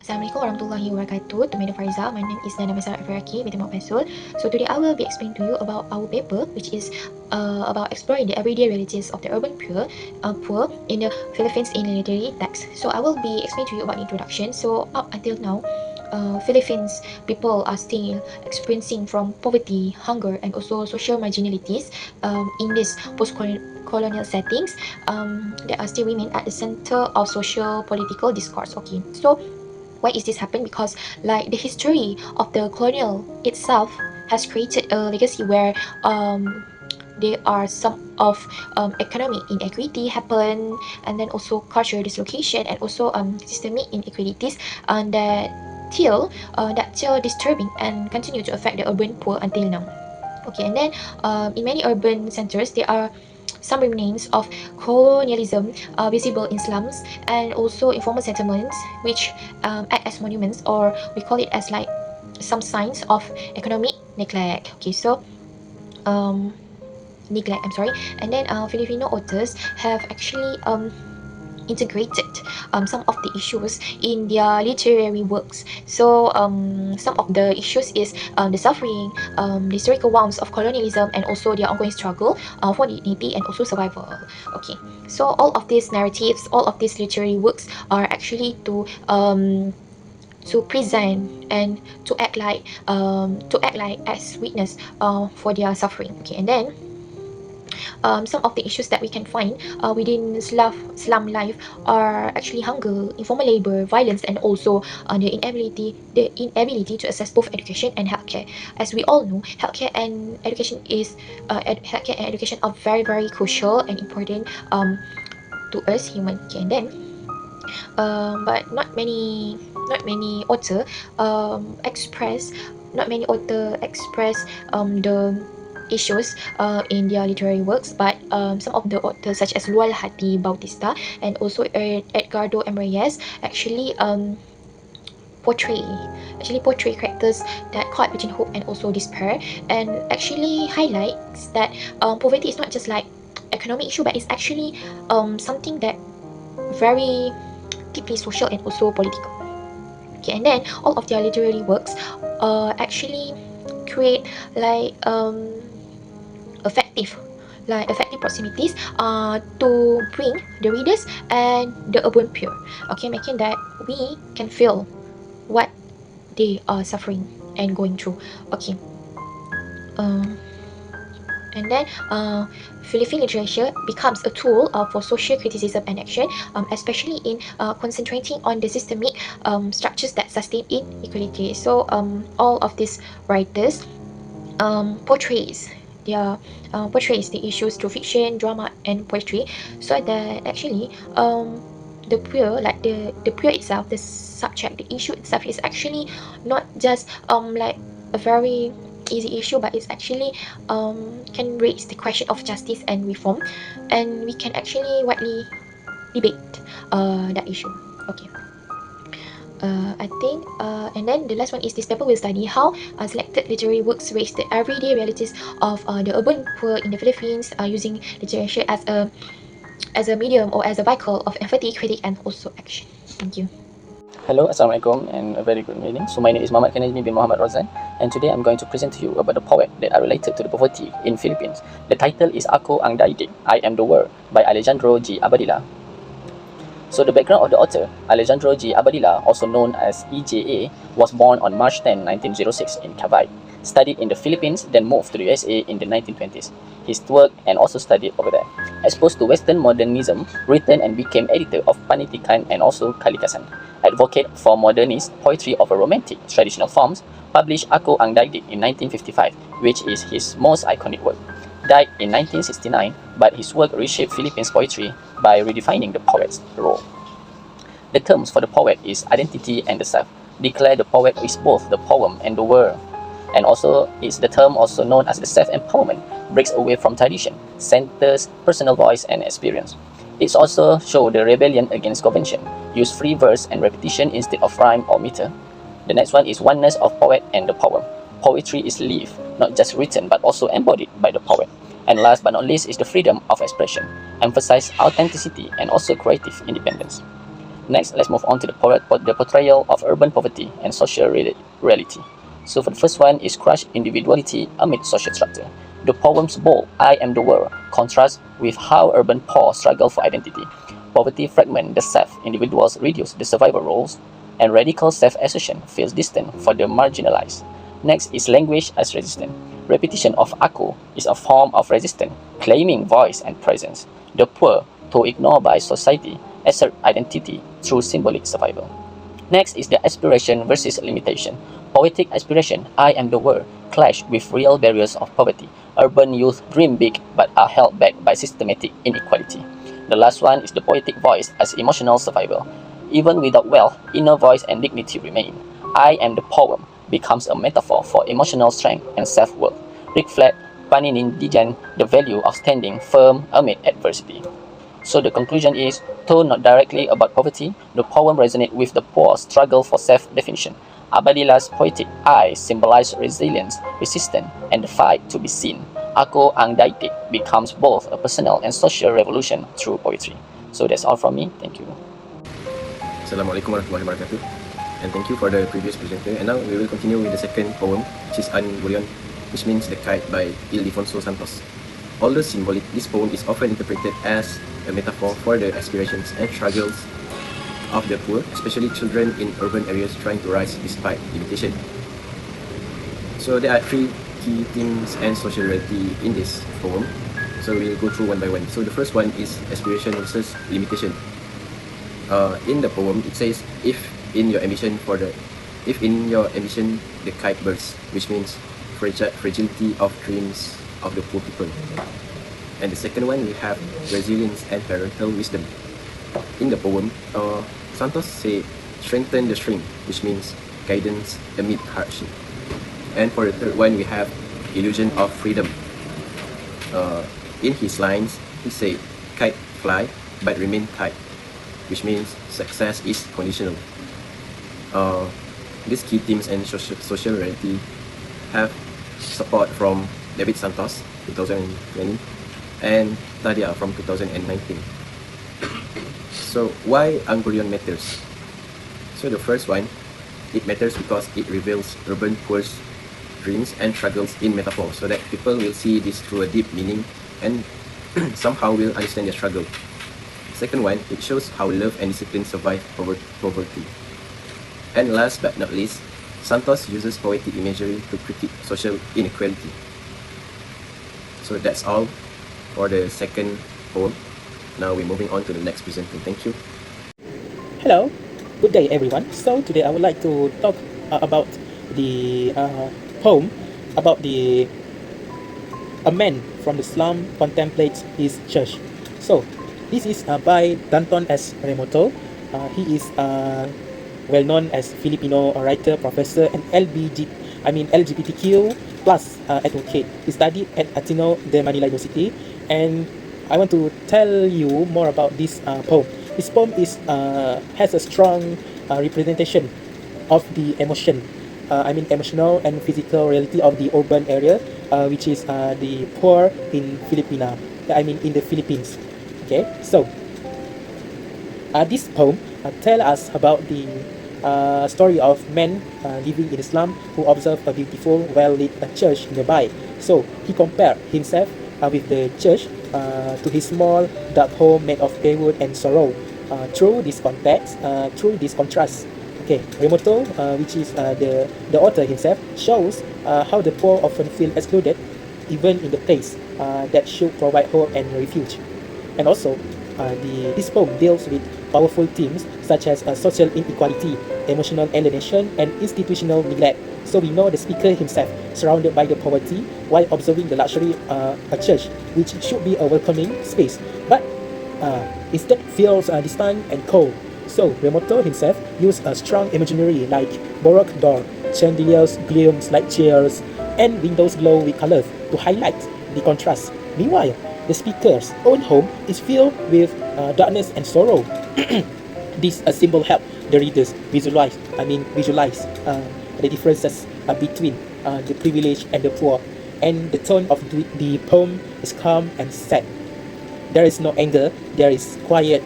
Assalamualaikum warahmatullahi wabarakatuh. To Fariza, my name is Nana Masar Faraki, Binti Pesul. So today I will be explaining to you about our paper, which is about exploring the everyday realities of the urban poor in the Philippines in literary text. So I will be explaining to you about the introduction. So up until now, Philippines people are still experiencing from poverty, hunger, and also social marginalities in this post-colonial settings that are still remain at the center of social political discourse. Okay, so why is this happening? Because like the history of the colonial itself has created a legacy where there are some of economic inequity happen, and then also cultural dislocation, and also systemic inequalities, and that still disturbing and continue to affect the urban poor until now. Okay, and then in many urban centers there are some remains of colonialism visible in slums and also informal settlements, which act as monuments, or we call it as like some signs of economic neglect. Okay, so neglect, I'm sorry. And then Filipino authors have actually integrated some of the issues in their literary works. So some of the issues is the suffering, the historical wounds of colonialism, and also their ongoing struggle for dignity and also survival. Okay, so all of these narratives, all of these literary works are actually to present and to act like as witness for their suffering. Okay, and then some of the issues that we can find within slum life are actually hunger, informal labor, violence, and also the inability to access both education and healthcare. As we all know, healthcare and education are very crucial and important to us human. Okay, and then but not many author express not many author express the issues in their literary works, but some of the authors such as Lual Hati Bautista and also Edgardo Emreyes portray portray characters that caught between hope and also despair, and actually highlights that poverty is not just like economic issue, but it's actually something that very deeply social and also political. Okay, and then all of their literary works actually create like effective effective proximities to bring the readers and the urban poor, okay, making that we can feel what they are suffering and going through. Okay, um, and then Philippine literature becomes a tool for social criticism and action, especially in concentrating on the systemic structures that sustain inequality. So all of these writers portrays their portrays the issues through fiction, drama, and poetry, so that actually the poor, like the poor itself, the subject, the issue itself is actually not just like a very easy issue, but it's actually can raise the question of justice and reform, and we can actually widely debate that issue. Okay. I think, and then the last one is this paper will study how selected literary works raise the everyday realities of the urban poor in the Philippines, using literature as a medium or as a vehicle of empathy, critique, and also action. Thank you. Hello, Assalamualaikum, and a very good evening. So my name is Muhammad Kanajmi bin Muhammad Rozan, and today I'm going to present to you about the poet that are related to the poverty in Philippines. The title is Ako Ang Daigdig, I Am the World by Alejandro G. Abadilla. So the background of the author, Alejandro G. Abadilla, also known as EJA, was born on March 10, 1906 in Cavite, studied in the Philippines, then moved to the USA in the 1920s. He worked and also studied over there. Exposed to Western modernism, written and became editor of Panitikan and also Kalikasan. Advocate for modernist poetry of a romantic traditional forms, published Ako Ang Daigdig in 1955, which is his most iconic work. Died in 1969, but his work reshaped Philippines poetry by redefining the poet's role. The terms for the poet is identity and the self. Declare the poet is both the poem and the world. And also, it's the term also known as the self-empowerment, breaks away from tradition, centers personal voice and experience. It's also show the rebellion against convention, use free verse and repetition instead of rhyme or meter. The next one is oneness of poet and the poem. Poetry is lived, not just written but also embodied by the poet. And last but not least is the freedom of expression, emphasize authenticity and also creative independence. Next, let's move on to the portrayal of urban poverty and social reality. So for the first one is crushed individuality amid social structure. The poem's bold "I am the world" contrasts with how urban poor struggle for identity. Poverty fragments the self, individuals reduce the survival roles, and radical self-assertion feels distant for the marginalized. Next is language as resistance. Repetition of aku is a form of resistance, claiming voice and presence. The poor, though ignored by society, assert identity through symbolic survival. Next is the aspiration versus limitation. Poetic aspiration, I am the world, clash with real barriers of poverty. Urban youth dream big but are held back by systematic inequality. The last one is the poetic voice as emotional survival. Even without wealth, inner voice and dignity remain. I am the poem becomes a metaphor for emotional strength and self-worth. Reflect Paninindijan the value of standing firm amid adversity. So the conclusion is, though not directly about poverty, the poem resonates with the poor's struggle for self-definition. Abadila's poetic eye symbolizes resilience, resistance, and the fight to be seen. Ako Ang Daigdig becomes both a personal and social revolution through poetry. So that's all from me. Thank you. Assalamualaikum warahmatullahi wabarakatuh. And thank you for the previous presenter. And now we will continue with the second poem, which is An Gurion, which means The Kite by Ildefonso Santos. Although symbolic, this poem is often interpreted as a metaphor for the aspirations and struggles of the poor, especially children in urban areas trying to rise despite limitation. So there are three key themes and social reality in this poem. So we'll go through one by one. So the first one is aspiration versus limitation. In the poem, it says, if in your ambition the kite bursts, which means fragility of dreams of the poor people. And the second one, we have resilience and parental wisdom. In the poem, Santos say, strengthen the string, which means guidance amid hardship. And for the third one, we have illusion of freedom. In his lines, he say, kite fly, but remain kite, which means success is conditional. These key themes and social reality have support from David Santos, 2020, and Tadia from 2019. So why Ang Gurion matters? So the first one, it matters because it reveals urban poor's dreams and struggles in metaphor, so that people will see this through a deep meaning and somehow will understand their struggle. Second one, it shows how love and discipline survive poverty. And last but not least, Santos uses poetic imagery to critique social inequality. So that's all for the second poem. Now we're moving on to the next presenter. Thank you. Hello, good day everyone. So today I would like to talk about the poem about a man from the slum contemplates his church. So this is by Danton S. Remoto. He is well known as Filipino writer, professor, and LGBTQ plus advocate. He studied at Ateneo de Manila University, and I want to tell you more about this poem. This poem has a strong representation of the emotional and physical reality of the urban area, which is the poor in in the Philippines. Okay, so this poem tell us about the story of men living in the slum who observe a beautiful, well-lit church nearby. So he compared himself with the church to his small, dark home made of plywood and sorrow. Through this contrast, okay, Remoto, which is the author himself, shows how the poor often feel excluded, even in the place that should provide hope and refuge. And also, this poem deals with powerful themes such as social inequality, emotional alienation, and institutional neglect. So we know the speaker himself surrounded by the poverty while observing the luxury a church, which should be a welcoming space, but instead feels distant and cold. So Remoto himself used a strong imaginary like baroque door, chandeliers gleams like chairs, and windows glow with colors to highlight the contrast. Meanwhile, the speaker's own home is filled with darkness and sorrow. This symbol help the readers visualize the differences between the privileged and the poor, and the tone of the poem is calm and sad. There is no anger, there is quiet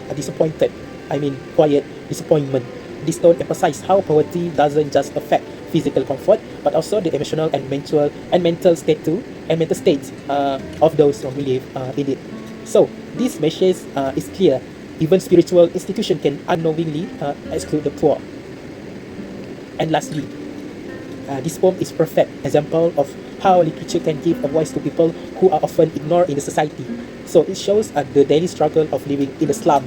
disappointment. This tone emphasizes how poverty doesn't just affect physical comfort, but also the emotional and mental state too, and mental state of those who live in it. So this message is clear. Even spiritual institution can unknowingly exclude the poor. And lastly, this poem is perfect example of how literature can give a voice to people who are often ignored in the society. So it shows the daily struggle of living in the slum,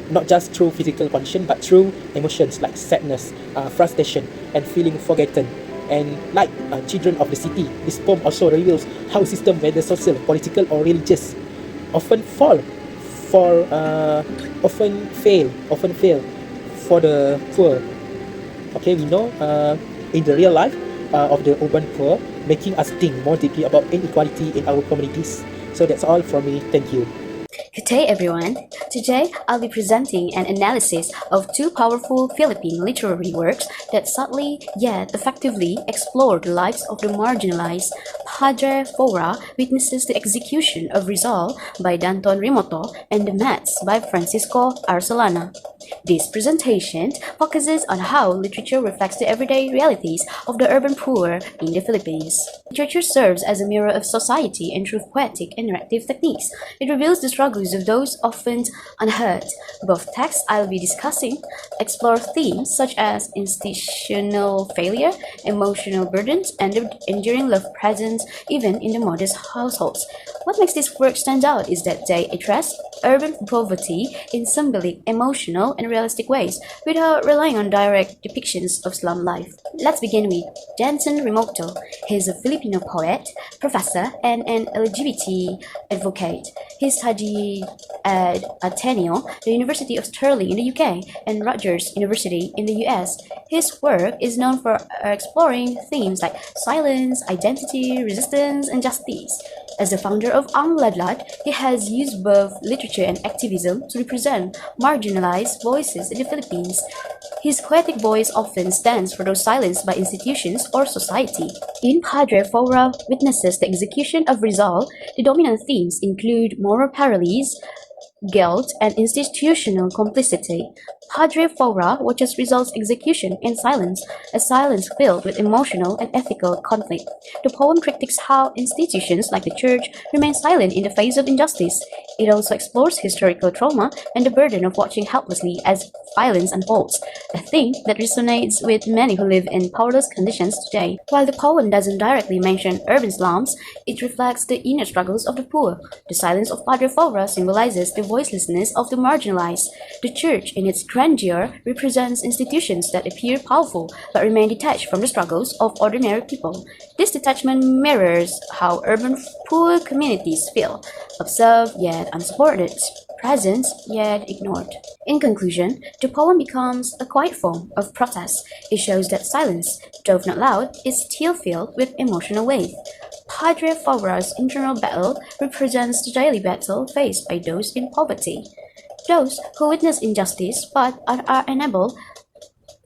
not just through physical condition, but through emotions like sadness, frustration, and feeling forgotten. And like children of the city, this poem also reveals how systems, whether social, political, or religious, often fall for often fail for the poor. Okay, we know in the real life of the urban poor, making us think more deeply about inequality in our communities. So that's all from me. Thank you. Good day, everyone. Today, I'll be presenting an analysis of two powerful Philippine literary works that subtly yet effectively explore the lives of the marginalized. Padre Fora witnesses the execution of Rizal by Danton Rimoto and The Mats by Francisco Arcelana. This presentation focuses on how literature reflects the everyday realities of the urban poor in the Philippines. Literature serves as a mirror of society, and through poetic and narrative techniques, it reveals the struggles of those often unheard. Both texts I'll be discussing explore themes such as institutional failure, emotional burdens, and the enduring love present even in the modest households. What makes this work stand out is that they address urban poverty in symbolic, emotional, and realistic ways without relying on direct depictions of slum life. Let's begin with Danton Rimoto. He's a Filipino poet, professor, and an LGBT advocate. He studied at Ateneo, the University of Stirling in the UK, and Rutgers University in the US. His work is known for exploring themes like silence, identity, resistance, and justice. As the founder of Ang Ladlad, he has used both literature and activism to represent marginalized voices in the Philippines. His poetic voice often stands for those silenced by institutions or society. In Padre Fora witnesses the execution of Rizal, the dominant themes include moral paralysis, guilt, and institutional complicity. Padre Fora watches Rizal's execution in silence, a silence filled with emotional and ethical conflict. The poem critiques how institutions like the church remain silent in the face of injustice. It also explores historical trauma and the burden of watching helplessly as violence unfolds, a theme that resonates with many who live in powerless conditions today. While the poem doesn't directly mention urban slums, it reflects the inner struggles of the poor. The silence of Padre Fora symbolizes the voicelessness of the marginalized. The church, in its grandeur, represents institutions that appear powerful but remain detached from the struggles of ordinary people. This detachment mirrors how urban poor communities feel, observed yet unsupported, present yet ignored. In conclusion, the poem becomes a quiet form of protest. It shows that silence, though not loud, is still filled with emotional weight. Padre Fora's internal battle represents the daily battle faced by those in poverty, those who witness injustice but are unable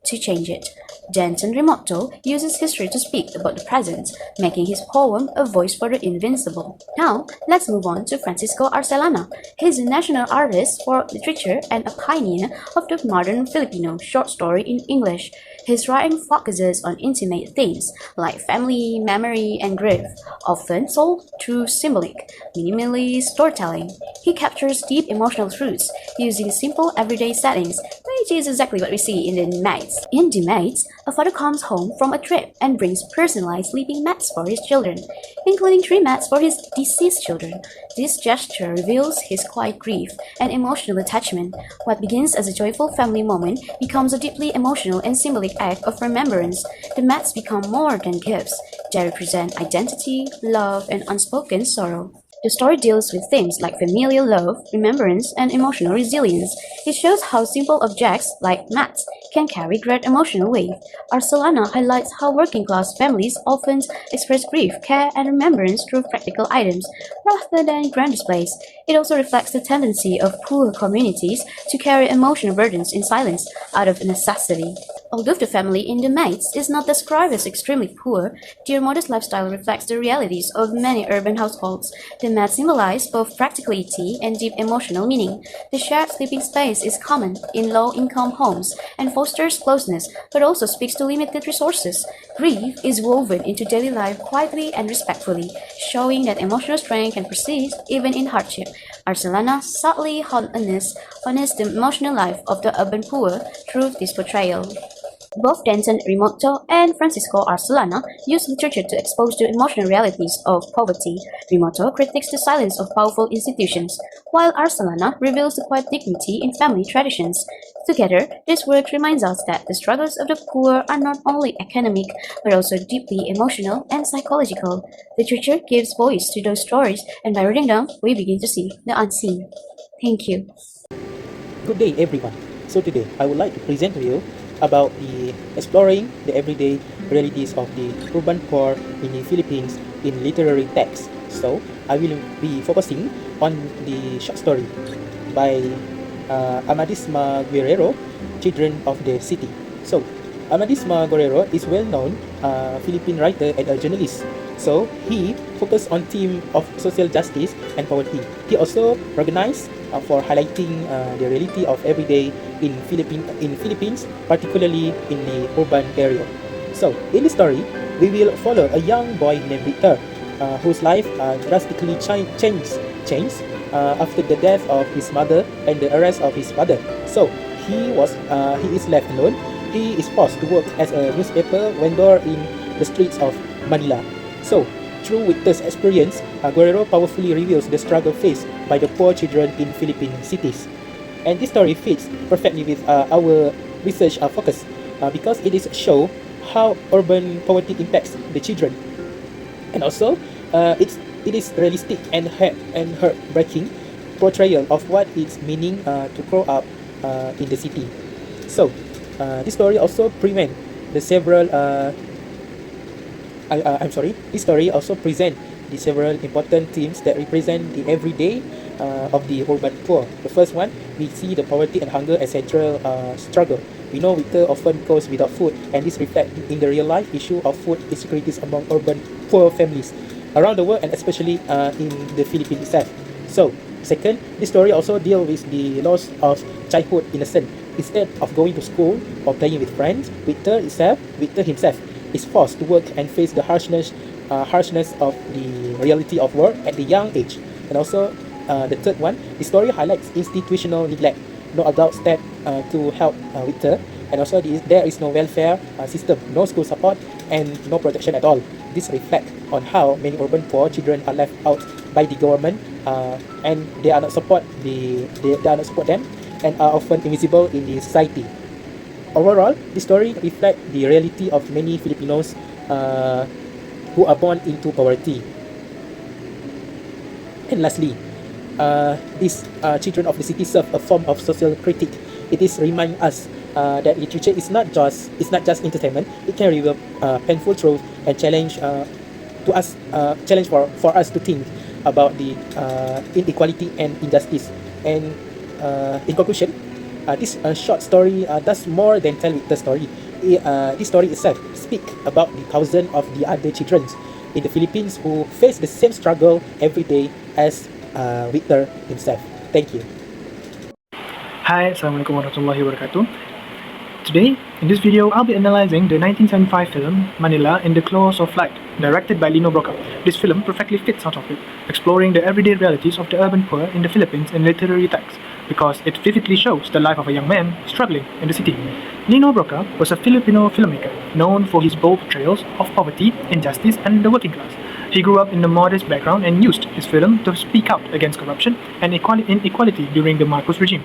to change it. Danton Rimoto uses history to speak about the present, making his poem a voice for the invincible. Now, let's move on to Francisco Arcelana. He's a national artist for literature and a pioneer of the modern Filipino short story in English. His writing focuses on intimate themes like family, memory, and grief, often told through symbolic, minimalist storytelling. He captures deep emotional truths using simple everyday settings, which is exactly what we see in The Maids. In The Maids, a father comes home from a trip and brings personalized sleeping mats for his children, including 3 mats for his deceased children. This gesture reveals his quiet grief and emotional attachment. What begins as a joyful family moment becomes a deeply emotional and symbolic act of remembrance. The mats become more than gifts. They represent identity, love, and unspoken sorrow. The story deals with themes like familial love, remembrance, and emotional resilience. It shows how simple objects, like mats, can carry great emotional weight. Arcelana highlights how working-class families often express grief, care, and remembrance through practical items, rather than grand displays. It also reflects the tendency of poor communities to carry emotional burdens in silence, out of necessity. Although the family in the Maids is not described as extremely poor, their modest lifestyle reflects the realities of many urban households. The mats symbolize both practicality and deep emotional meaning. The shared sleeping space is common in low-income homes and fosters closeness, but also speaks to limited resources. Grief is woven into daily life quietly and respectfully, showing that emotional strength can persist even in hardship. Arcelana subtly honors the emotional life of the urban poor through this portrayal. Both Denton Rimoto and Francisco Arcelana use literature to expose the emotional realities of poverty. Rimoto critiques the silence of powerful institutions, while Arcelana reveals the quiet dignity in family traditions. Together, this work reminds us that the struggles of the poor are not only economic, but also deeply emotional and psychological. Literature gives voice to those stories, and by reading them, we begin to see the unseen. Thank you. Good day, everyone. So today, I would like to present to you about the exploring the everyday realities of the urban poor in the Philippines in literary text. So I will be focusing on the short story by Amadisma Guerrero, Children of the City. So Amadisma Guerrero is well-known Philippine writer and a journalist. So he focused on theme of social justice and poverty. He also organized for highlighting the reality of everyday in Philippines, particularly in the urban area. So in the story, we will follow a young boy named Victor, whose life drastically changed after the death of his mother and the arrest of his father. So he is left alone. He is forced to work as a newspaper vendor in the streets of Manila. So, through Victor's experience, Guerrero powerfully reveals the struggle faced by the poor children in Philippine cities. And this story fits perfectly with our research focus because it is show how urban poverty impacts the children. And also, it is realistic and heartbreaking portrayal of what it's meaning to grow up in the city. So, this story also prevent the several this story also present the several important themes that represent the everyday of the urban poor. The first one, we see the poverty and hunger as central struggle. We know Victor often goes without food, and this reflects in the real life issue of food insecurities among urban poor families around the world, and especially in the Philippines itself. So, second, this story also deals with the loss of childhood innocence. Instead of going to school or playing with friends, Victor himself is forced to work and face the harshness of the reality of work at the young age. And also, the third one, the story highlights institutional neglect. No adult step to help Victor, and also there is no welfare system, no school support, and no protection at all. This reflects on how many urban poor children are left out by the government, and they are not support them, and are often invisible in the society. Overall, the story reflects the reality of many Filipinos who are born into poverty. And lastly, these children of the city serve a form of social critique. It is remind us that literature is not just entertainment. It can reveal painful truth and challenge for us to think about the inequality and injustice. And in conclusion, this short story does more than tell the story. This story itself speaks about the thousands of the other children in the Philippines who face the same struggle every day as Victor himself. Thank you. Hi, Assalamualaikum warahmatullahi wabarakatuh. Today, in this video, I'll be analyzing the 1975 film Manila in the Claws of Light, directed by Lino Broca. This film perfectly fits our topic, exploring the everyday realities of the urban poor in the Philippines in literary text, because it vividly shows the life of a young man struggling in the city. Lino Broca was a Filipino filmmaker known for his bold portrayals of poverty, injustice, and the working class. He grew up in a modest background and used his film to speak out against corruption and inequality during the Marcos regime.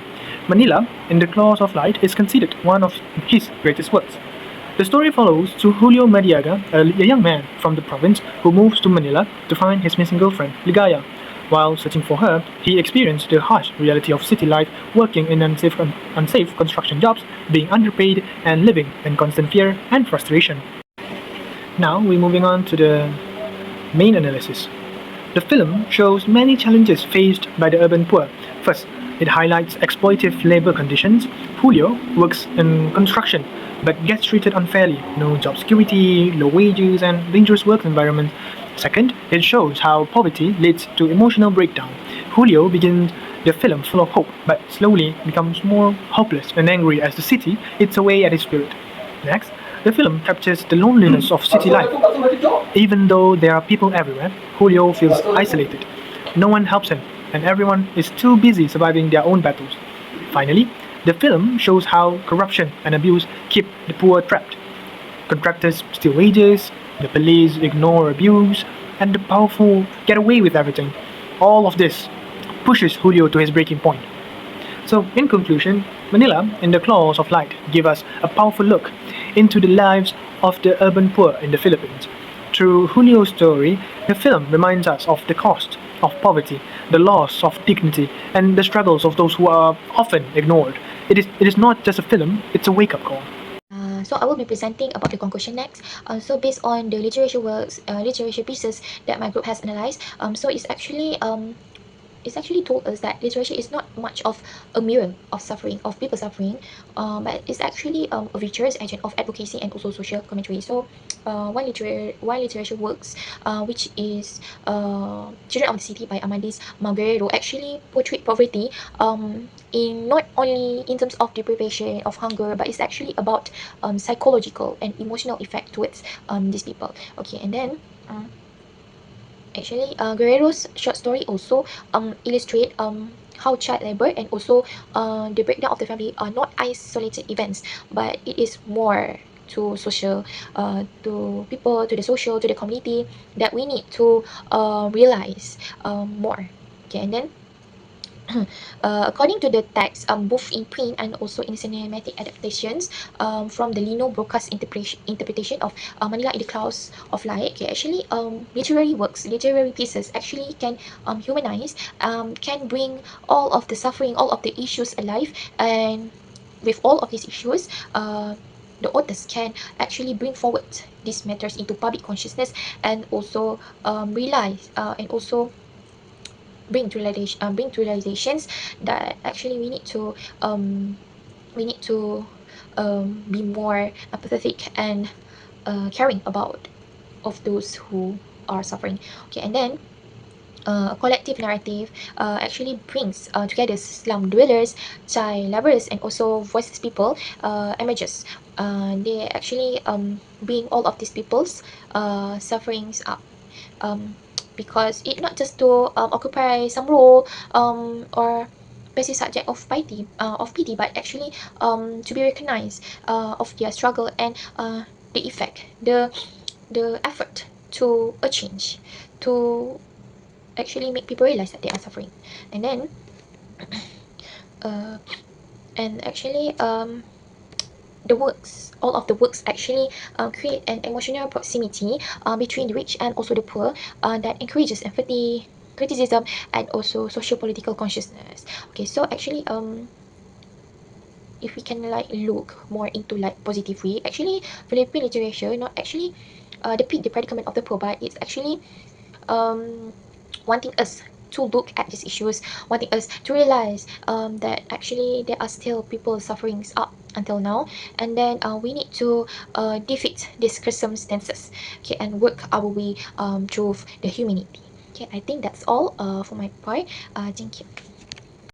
Manila, in the Claws of Light, is considered one of his greatest works. The story follows Julio Mariaga, a young man from the province who moves to Manila to find his missing girlfriend, Ligaya. While searching for her, he experienced the harsh reality of city life, working in unsafe construction jobs, being underpaid, and living in constant fear and frustration. Now we're moving on to the main analysis. The film shows many challenges faced by the urban poor. First, It highlights exploitative labor conditions. Julio works in construction but gets treated unfairly. No job security, low wages, and dangerous work environment. Second, it shows how poverty leads to emotional breakdown. Julio begins the film full of hope, but slowly becomes more hopeless and angry as the city eats away at his spirit. Next, the film captures the loneliness of city life. Even though there are people everywhere, Julio feels isolated. No one helps him, and everyone is too busy surviving their own battles. Finally, the film shows how corruption and abuse keep the poor trapped. Contractors steal wages, the police ignore abuse, and the powerful get away with everything. All of this pushes Julio to his breaking point. So, in conclusion, Manila in the Claws of Light give us a powerful look into the lives of the urban poor in the Philippines. Through Julio's story, the film reminds us of the cost of poverty, the loss of dignity, and the struggles of those who are often ignored. It is not just a film, it's a wake up call. So I will be presenting about the conclusion next. So based on the literature works, literature pieces that my group has analyzed, so it's actually told us that literature is not much of a mirror of suffering, of people suffering, but it's actually a virtuous agent of advocacy and also social commentary. So one literature works, which is Children of the City by Amadis Malguero, actually portrayed poverty in not only in terms of deprivation of hunger, but it's actually about psychological and emotional effect towards these people. Okay, and then actually Guerrero's short story also illustrate how child labor and also the breakdown of the family are not isolated events, but it is more to social, to people, to the social, to the community, that we need to realize more. Okay, and then according to the text, both in print and also in cinematic adaptations, from the Lino Broca's interpretation of Manila in the Clouds of Light, okay, actually, literary works, literary pieces actually can humanize, can bring all of the suffering, all of the issues alive, and with all of these issues, the authors can actually bring forward these matters into public consciousness, and also realize and also bring to realizations that actually we need to be more empathetic and caring about of those who are suffering. Okay, and then a collective narrative actually brings together slum dwellers, child laborers, and also voiceless people images. They actually bring all of these people's sufferings up, um, because it not just to occupy some role or passive subject of pity, but actually to be recognized of their struggle and the effect, the effort to a change, to actually make people realize that they are suffering. And then uh, and actually the works, all of the works actually create an emotional proximity between the rich and also the poor, that encourages empathy, criticism, and also socio-political consciousness. Okay, so actually if we can like look more into like positive way, actually Philippine literature not actually depict the predicament of the poor, but it's actually um wanting us to look at these issues, wanting us to realize that actually there are still people suffering up until now, and then we need to defeat these circumstances, okay, and work our way through the humanity. Okay, I think that's all for my part. Thank you.